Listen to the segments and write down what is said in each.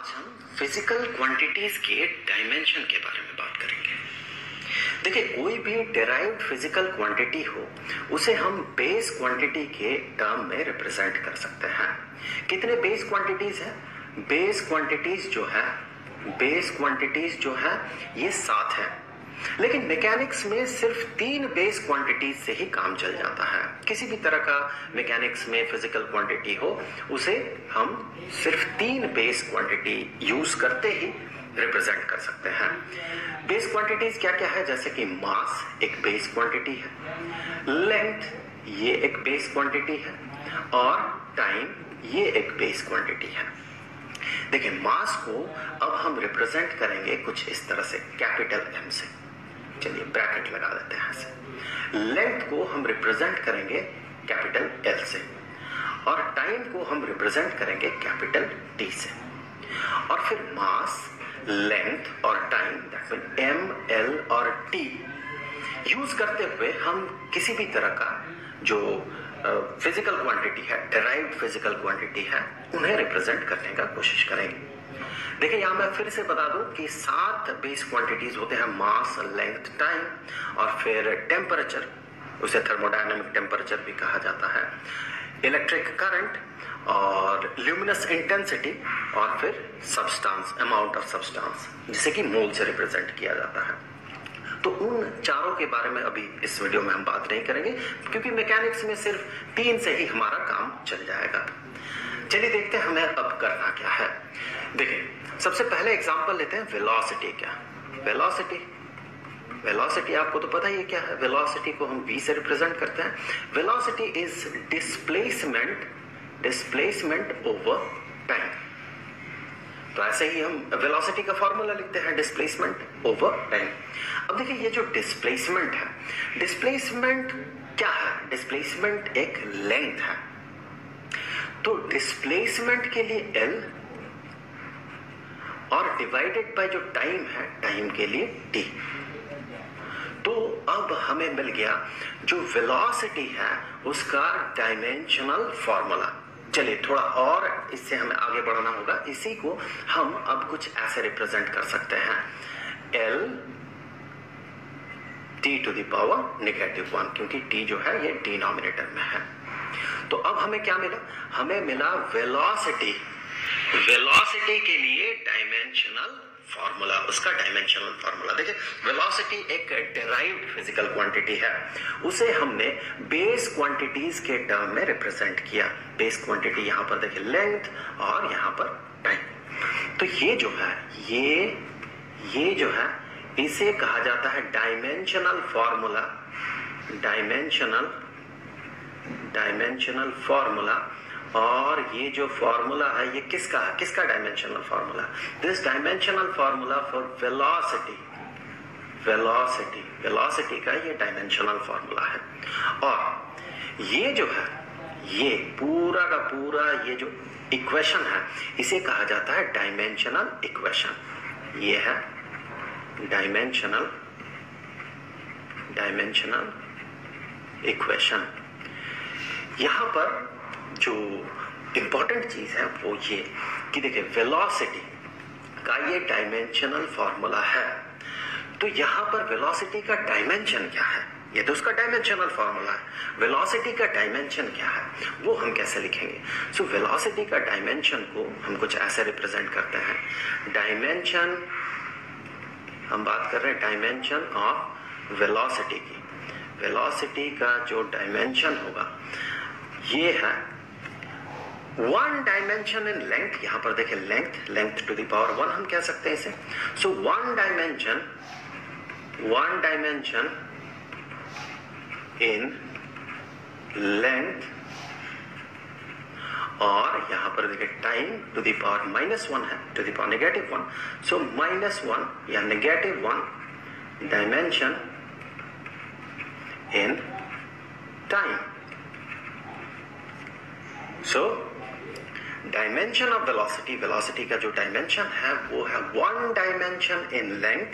आज हम physical quantities के डायमेंशन के बारे में बात करेंगे। देखिए, कोई भी डेराइव्ड फिजिकल क्वांटिटी हो उसे हम बेस क्वांटिटी के टर्म में रिप्रेजेंट कर सकते हैं। कितने बेस क्वांटिटीज हैं? बेस क्वांटिटीज जो है ये 7 है, लेकिन मैकेनिक्स में सिर्फ 3 बेस क्वांटिटीज से ही काम चल जाता है। किसी भी तरह का मैकेनिक्स में फिजिकल क्वांटिटी हो उसे हम सिर्फ 3 बेस क्वांटिटी यूज करते ही रिप्रेजेंट कर सकते हैं। बेस क्वांटिटीज क्या क्या है? जैसे कि मास एक बेस क्वांटिटी है, लेंथ ये एक बेस क्वांटिटी है, और टाइम ये एक बेस क्वांटिटी है। देखिए, मास को अब हम रिप्रेजेंट करेंगे कुछ इस तरह से, कैपिटल M से। चलिए ब्रैकेट लगा देते हैं ऐसे। लेंथ को हम रिप्रेजेंट करेंगे कैपिटल L से, और टाइम को हम रिप्रेजेंट करेंगे कैपिटल T से। और फिर मास, लेंथ और time, that mean M, L और T यूज करते हुए हम किसी भी तरह का जो फिजिकल क्वांटिटी है, डेराइव्ड फिजिकल क्वांटिटी है, उन्हें रिप्रेजेंट करने का कोशिश करेंगे। देखिए, यहां मैं फिर से बता दूं कि 7 बेस क्वांटिटीज होते हैं, मास, लेंथ, टाइम, और फिर टेम्परेचर, उसे थर्मोडायनामिक टेम्परेचर भी कहा जाता है, इलेक्ट्रिक करंट और ल्यूमिनस इंटेंसिटी, और फिर सब्सटेंस, अमाउंट ऑफ सब्सटेंस, जिसे कि मोल से रिप्रेजेंट किया जाता है। तो उन चारों के बारे में अभी इस वीडियो में हम बात नहीं करेंगे, क्योंकि मैकेनिक्स में सिर्फ 3 से ही हमारा काम चल जाएगा। चलिए देखते हैं हमें अब करना क्या है। देखिए, सबसे पहले एग्जांपल लेते हैं वेलोसिटी। क्या वेलोसिटी आपको तो पता ही है क्या है। वेलोसिटी को हम v से रिप्रेजेंट करते हैं। Velocity is displacement over time. तो ऐसे ही हम वेलोसिटी का फॉर्मूला लिखते हैं, डिस्प्लेसमेंट ओवर टाइम। अब देखिए, ये जो डिस्प्लेसमेंट है, डिस्प्लेसमेंट क्या है? डिस्प्लेसमेंट एक लेंथ है। तो डिस्प्लेसमेंट के लिए L, और डिवाइडेड बाय जो टाइम है, टाइम के लिए T। तो अब हमें मिल गया जो वेलोसिटी है उसका डायमेंशनल फॉर्मूला। चलिए थोड़ा और इससे हमें आगे बढ़ना होगा। इसी को हम अब कुछ ऐसे रिप्रेजेंट कर सकते हैं, L T to the power -1, क्योंकि T जो है ये डिनोमिनेटर में है। तो अब हमें क्या मिला? हमें मिला वेलोसिटी के लिए डायमेंशनल फॉर्मूला, उसका डायमेंशनल फॉर्मूला। देखिए, वेलोसिटी एक डेराइव्ड फिजिकल क्वांटिटी है, उसे हमने बेस क्वांटिटीज के टर्म में रिप्रेजेंट किया। बेस क्वांटिटी यहाँ पर देखिए लेंथ, और यहाँ पर टाइम। तो ये जो है इसे कहा जाता है डायमेंशनल फॉर्मूला। Dimensional formula. और ये जो फॉर्मूला है ये किसका dimensional formula? This dimensional formula for velocity का ये डायमेंशनल फॉर्मूला है। और ये जो है, ये पूरा का पूरा ये जो इक्वेशन है, इसे कहा जाता है डायमेंशनल इक्वेशन। ये है डायमेंशनल इक्वेशन। यहां पर जो इंपॉर्टेंट चीज है वो ये कि देखिए, वेलोसिटी का ये डायमेंशनल फॉर्मूला है। तो यहां पर वेलोसिटी का डायमेंशन क्या है? ये तो उसका डायमेंशनल फॉर्मूला है। वेलोसिटी का डायमेंशन क्या है वो हम कैसे लिखेंगे? सो वेलोसिटी का डायमेंशन को हम कुछ ऐसे रिप्रेजेंट करते हैं। डायमेंशन, हम बात कर रहे हैं डायमेंशन ऑफ वेलोसिटी की। वेलोसिटी का जो डायमेंशन होगा ये है 1 डायमेंशन इन लेंथ। यहां पर देखिए लेंथ टू द पावर 1 हम कह सकते हैं इसे। सो 1 डायमेंशन इन लेंथ, और यहां पर देखिए टाइम टू द पावर -1 है, टू द पावर -1। सो -1 या -1 dimension in time. So dimension of velocity का जो डायमेंशन है वो है 1 dimension in length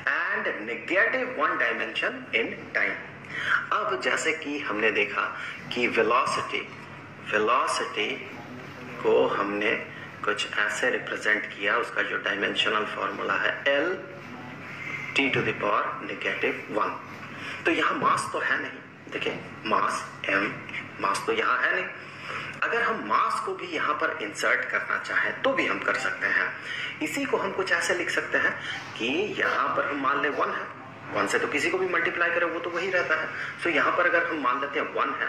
and -1 dimension in time. अब जैसे कि हमने देखा कि वेलोसिटी को हमने कुछ ऐसे रिप्रेजेंट किया, उसका जो डायमेंशनल फॉर्मूला है L T to the power -1। तो यहाँ मास तो है नहीं, देखिए मास m, मास तो यहाँ है नहीं। अगर हम मास को भी यहाँ पर इंसर्ट करना चाहें तो भी हम कर सकते हैं। इसी को हम कुछ ऐसे लिख सकते हैं कि यहाँ पर हम मान ले 1 है, 1 से तो किसी को भी मल्टीप्लाई करें वो तो वही रहता है। सो यहाँ पर अगर हम मान लेते हैं 1 है,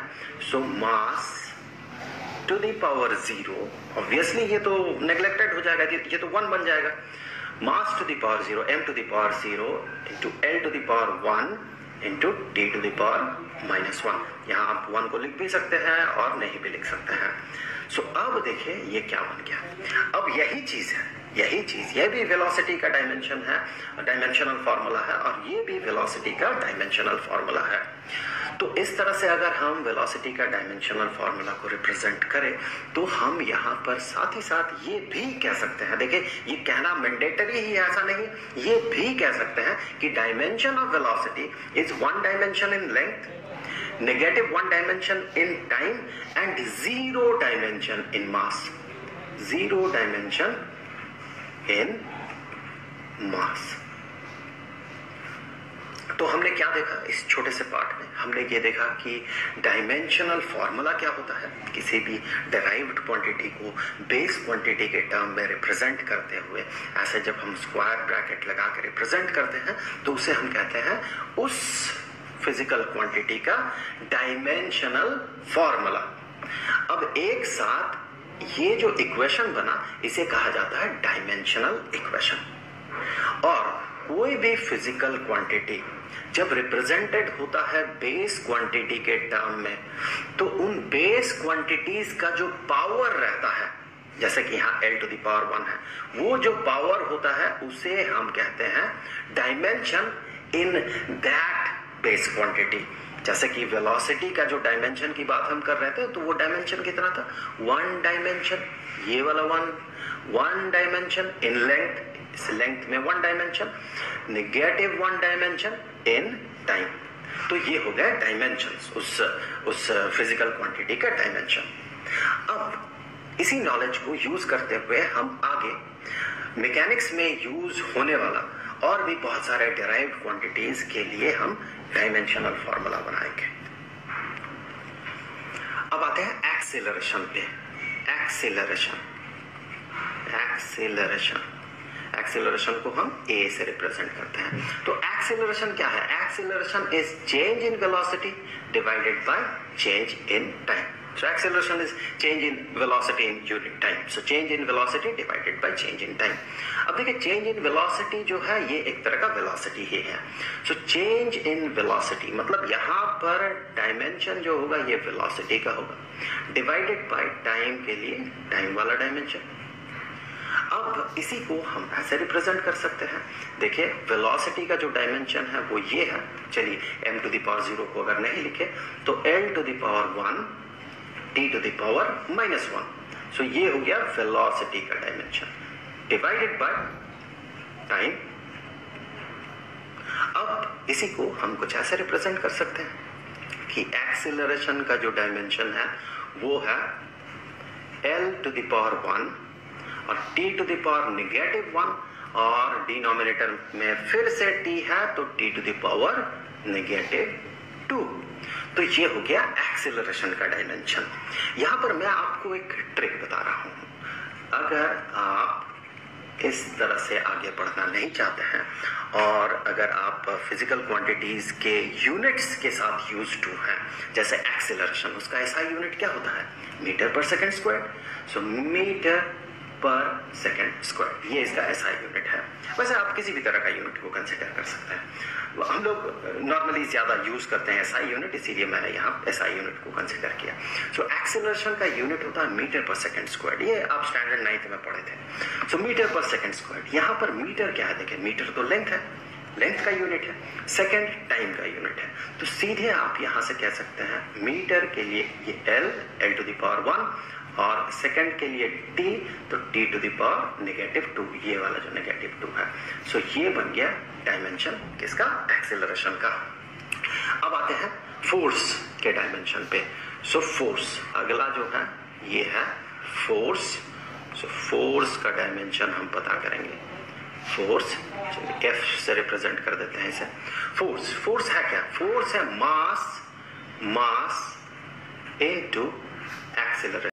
सो मास टू द पावर 0, ऑब्वियसली ये तो नेग्लेक्टेड हो जाएगा, ये तो 1 बन जाएगा। Mass to the power 0, m to the power 0 into l to the power 1 into t to the power -1। यहाँ आप 1 को लिख भी सकते हैं और नहीं भी लिख सकते हैं। सो अब देखिए ये क्या बन गया। अब यही चीज है, यही चीज, यह भी वेलोसिटी का डायमेंशन है, डायमेंशनल फॉर्मूला है, और ये भी वेलोसिटी का डायमेंशनल फॉर्मूला है। तो इस तरह से अगर हम वेलोसिटी का डायमेंशनल फॉर्मूला को रिप्रेजेंट करें तो हम यहाँ पर साथ ही साथ ये भी कह सकते हैं, देखिए ये कहना मैंडेटरी ही है ऐसा नहीं, ये भी कह सकते हैं कि dimension of velocity is 1 dimension in length, -1 dimension in time and 0 dimension in mass, 0 dimension in mass. तो हमने क्या देखा इस छोटे से पार्ट में? हमने ये देखा कि डायमेंशनल फॉर्मूला क्या होता है। किसी भी डेराइव्ड क्वांटिटी को बेस क्वांटिटी के टर्म में रिप्रेजेंट करते हुए ऐसे जब हम स्क्वायर ब्रैकेट लगा कर रिप्रेजेंट करते हैं तो उसे हम कहते हैं उस फिजिकल क्वांटिटी का डायमेंशनल फॉर्मूला। अब एक साथ ये जो इक्वेशन बना इसे कहा जाता है डायमेंशनल इक्वेशन। और कोई भी फिजिकल क्वांटिटी जब रिप्रेजेंटेड होता है बेस क्वांटिटी के टर्म में तो उन बेस क्वांटिटीज का जो पावर रहता है, जैसे कि यहाँ l टू द पावर 1 है, वो जो पावर होता है उसे हम कहते हैं dimension in that base quantity. जैसे कि वेलोसिटी का जो डायमेंशन की बात हम कर रहे थे तो वो डायमेंशन कितना था? 1 डायमेंशन, ये वाला 1 डायमेंशन इन लेंथ, इस लेंथ में 1 डायमेंशन, -1 डायमेंशन इन टाइम। तो ये हो गया डायमेंशंस, उस फिजिकल क्वांटिटी का डायमेंशन। अब इसी नॉलेज को यूज करते हुए हम आगे मैकेनिक्स में यूज होने वाला और भी बहुत सारे डेराइव्ड क्वांटिटीज के लिए हम डायमेंशनल फॉर्मूला बनाएंगे। अब आते हैं एक्सेलरेशन पे। एक्सेलरेशन को हम a से रिप्रेजेंट करते हैं। तो एक्सेलरेशन क्या है? Acceleration is change in velocity divided by change in time. So acceleration is change in velocity in unit time. So change in velocity divided by change in time. अब देखिए change in velocity जो है ये एक तरह का velocity ही है। So change in velocity मतलब यहाँ पर dimension जो होगा ये velocity का होगा, divided by time के लिए time वाला dimension। अब इसी को हम ऐसे रिप्रेजेंट कर सकते हैं। देखिए वेलोसिटी का जो डायमेंशन है वो ये है। चलिए m टू द पावर 0 को अगर नहीं लिखे तो l to the power 1 t to the power -1। So ये हो गया वेलोसिटी का डायमेंशन डिवाइडेड बाय टाइम। अब इसी को हम कुछ ऐसे रिप्रेजेंट कर सकते हैं कि एक्सेलरेशन का जो डायमेंशन है वो है l टू द पावर 1 और t टू द पावर -1 और डिनोमिनेटर में फिर से t है तो t टू द पावर -2। तो ये हो गया एक्सेलरेशन का डायमेंशन। यहां पर मैं आपको एक ट्रिक बता रहा हूं। अगर आप इस तरह से आगे बढ़ना नहीं चाहते हैं और अगर आप फिजिकल क्वांटिटीज के यूनिट्स के साथ यूज्ड टू हैं, जैसे एक्सेलरेशन, उसका ऐसा यूनिट क्या होता है? मीटर पर सेकंड स्क्वायर। सो मीटर पर सेकंड स्क्वायर ये इसका SI यूनिट है। वैसे आप किसी भी तरह का यूनिट को कंसिडर कर सकते हैं। हम लोग नॉर्मली ज्यादा यूज करते हैं SI यूनिट, इसीलिए मैंने यहाँ SI यूनिट को कंसिडर किया। सो एक्सेलरेशन का यूनिट होता है मीटर पर सेकंड स्क्वायर। ये आप स्टैंडर्ड 9th में पढ़े थे। सो मीटर पर सेकंड स्क्वायर। यहाँ पर मीटर क्या है? देखिए मीटर तो लेंथ है, लेंथ का यूनिट है, सेकंड टाइम का यूनिट है। तो सीधे आप यहाँ से कह सकते हैं मीटर के लिए ये l टू द पावर 1 और सेकंड के लिए t तो t टू द पावर -2, ये वाला जो -2 है। सो ये बन गया डायमेंशन किसका? एक्सेलरेशन का। अब आते हैं फोर्स के डायमेंशन पे। सो फोर्स अगला जो है ये है फोर्स सो फोर्स का डायमेंशन हम पता करेंगे। फोर्स एफ से रिप्रेजेंट कर देते हैं इसे। फोर्स है क्या? फोर्स है मास इनटू एक्सेलरेशन।